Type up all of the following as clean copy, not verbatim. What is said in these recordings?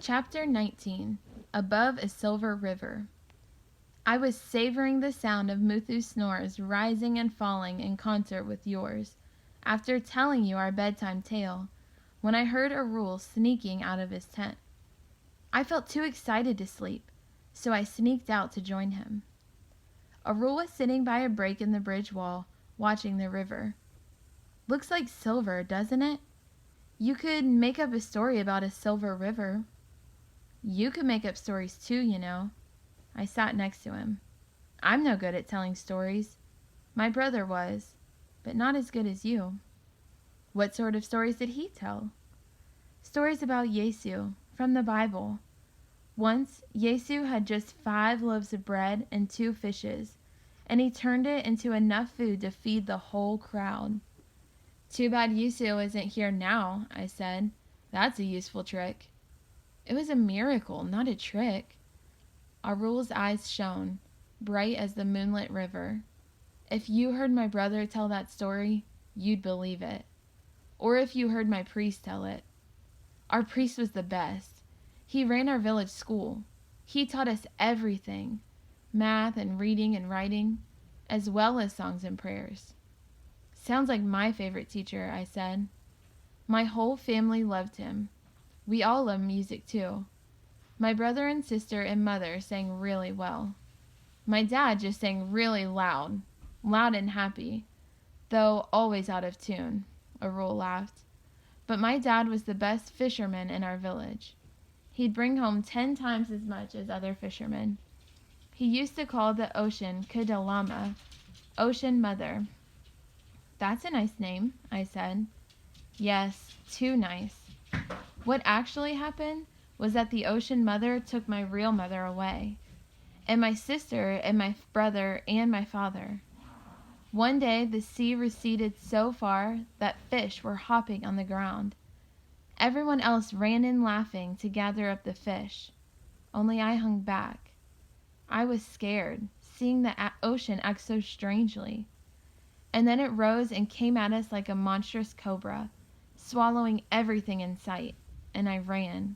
Chapter 19. Above a Silver River. I was savoring the sound of Muthu's snores rising and falling in concert with yours, after telling you our bedtime tale, when I heard Arul sneaking out of his tent. I felt too excited to sleep, so I sneaked out to join him. Arul was sitting by a break in the bridge wall, watching the river. "Looks like silver, doesn't it? You could make up a story about a silver river." "You could make up stories too, you know." I sat next to him. "I'm no good at telling stories. My brother was, but not as good as you." "What sort of stories did he tell?" "Stories about Yesu, from the Bible. Once, Yesu had just 5 loaves of bread and 2 fishes, and he turned it into enough food to feed the whole crowd." "Too bad Yesu isn't here now," I said. "That's a useful trick." "It was a miracle, not a trick." Arul's eyes shone, bright as the moonlit river. "If you heard my brother tell that story, you'd believe it. Or if you heard my priest tell it. Our priest was the best. He ran our village school. He taught us everything, math and reading and writing, as well as songs and prayers." "Sounds like my favorite teacher," I said. "My whole family loved him. We all love music too. My brother and sister and mother sang really well. My dad just sang really loud and happy, though always out of tune." Arul laughed. "But my dad was the best fisherman in our village. He'd bring home 10 times as much as other fishermen. He used to call the ocean Kidalama, Ocean Mother." "That's a nice name," I said. "Yes, too nice. What actually happened was that the Ocean Mother took my real mother away, and my sister and my brother and my father. One day the sea receded so far that fish were hopping on the ground. Everyone else ran in laughing to gather up the fish. Only I hung back. I was scared, seeing the ocean act so strangely. And then it rose and came at us like a monstrous cobra, swallowing everything in sight, and I ran."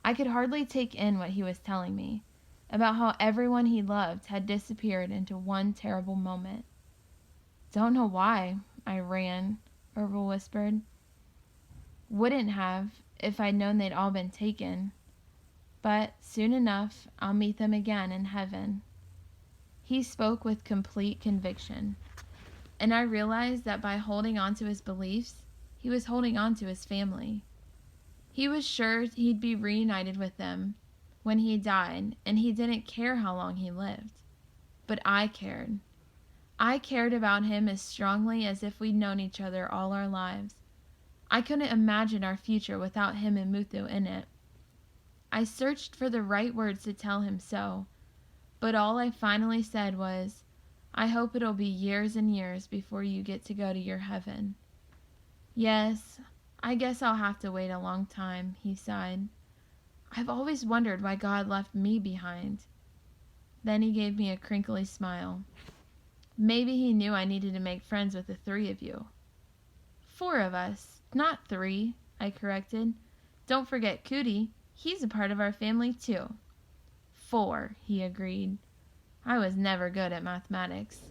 I could hardly take in what he was telling me, about how everyone he loved had disappeared into one terrible moment. "Don't know why I ran," Arul whispered. "Wouldn't have if I'd known they'd all been taken. But soon enough I'll meet them again in heaven." He spoke with complete conviction, and I realized that by holding on to his beliefs, he was holding on to his family. He was sure he'd be reunited with them when he died, and he didn't care how long he lived. But I cared. I cared about him as strongly as if we'd known each other all our lives. I couldn't imagine our future without him and Muthu in it. I searched for the right words to tell him so, but all I finally said was, "I hope it'll be years and years before you get to go to your heaven." "Yes, I guess I'll have to wait a long time," he sighed. "I've always wondered why God left me behind." Then he gave me a crinkly smile. "Maybe he knew I needed to make friends with the 3 of you." "4 of us, not 3, I corrected. "Don't forget Cootie. He's a part of our family too." "4, he agreed. I was never good at mathematics.